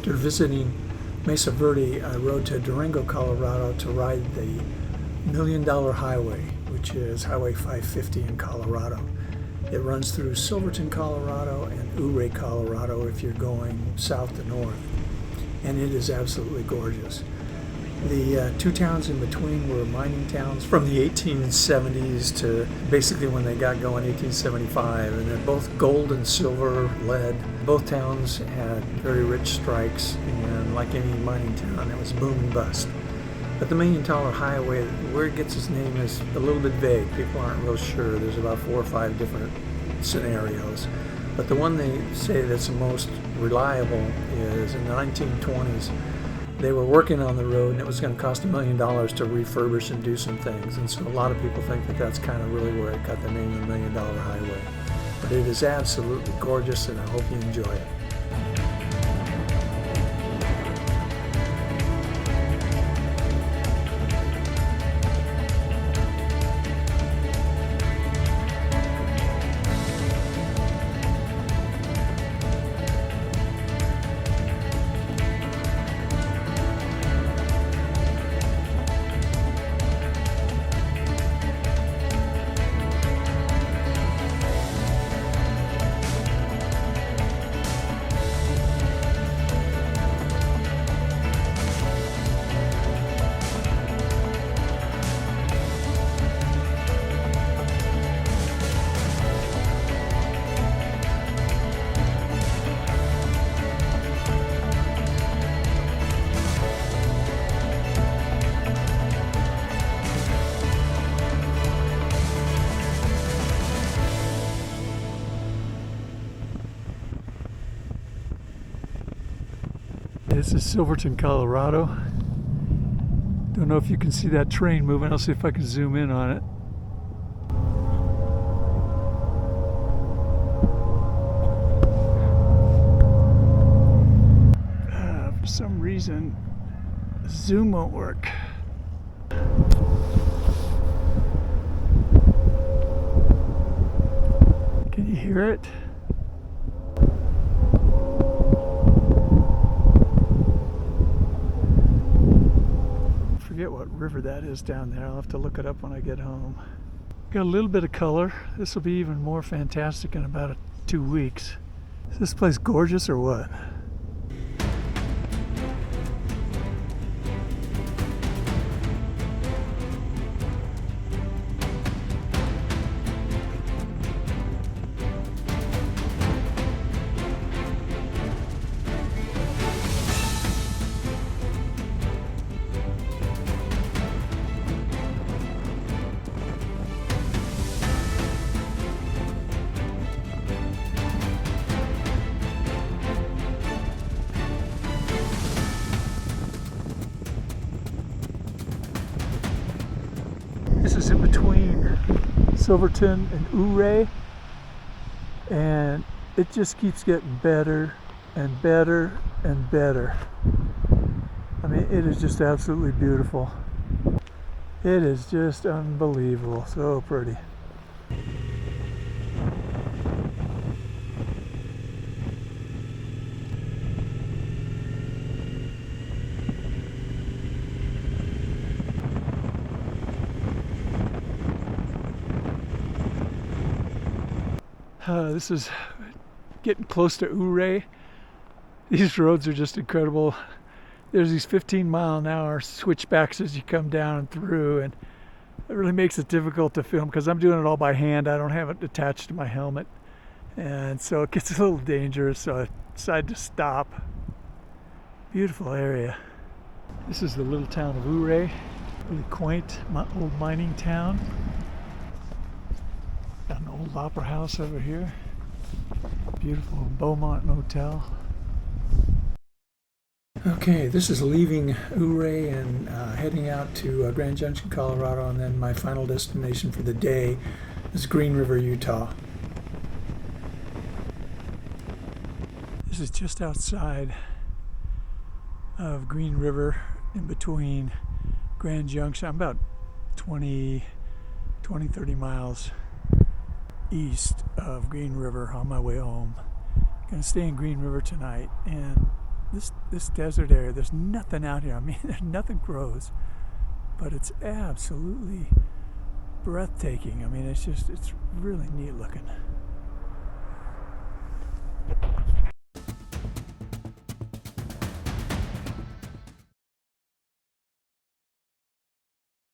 After visiting Mesa Verde, I rode to Durango, Colorado to ride the $1 Million Highway, which is Highway 550 in Colorado. It runs through Silverton, Colorado and HWY, Colorado if you're going south to north. And it is absolutely gorgeous. The two towns in between were mining towns from the 1870s to basically when they got going, 1875. And they're both gold and silver, lead. Both towns had very rich strikes, and like any mining town, it was boom and bust. But the $1 Million Highway, where it gets its name is a little bit vague. People aren't real sure. There's about 4 or 5 different scenarios. But the one they say that's the most reliable is in the 1920s. They were working on the road and it was going to cost $1 million to refurbish and do some things. And so a lot of people think that that's kind of really where it got the name of the $1 Million Highway. But it is absolutely gorgeous, and I hope you enjoy it. This is Silverton, Colorado. Don't know if you can see that train moving. I'll see if I can zoom in on it. For some reason, zoom won't work. Can you hear it? Forget what river that is down there. I'll have to look it up when I get home. Got a little bit of color. This will be even more fantastic in about 2 weeks. Is this place gorgeous or what? This is in between Silverton and HWY, and it just keeps getting better and better and better. I mean, it is just absolutely beautiful. It is just unbelievable, so pretty. This is getting close to HWY. These roads are just incredible. There's these 15-mile-an-hour switchbacks as you come down and through, and it really makes it difficult to film because I'm doing it all by hand. I don't have it attached to my helmet, and so it gets a little dangerous, so I decided to stop. Beautiful area. This is the little town of HWY, really quaint old mining town. Got an old opera house over here. Beautiful Beaumont Motel. Okay, this is leaving HWY and heading out to Grand Junction, Colorado, and then my final destination for the day is Green River, Utah. This is just outside of Green River, in between Grand Junction. I'm about 30 miles east of Green River on my way home. Gonna stay in Green River tonight, and this desert area, there's nothing out here. I mean, nothing grows, but it's absolutely breathtaking. I mean, it's really neat looking.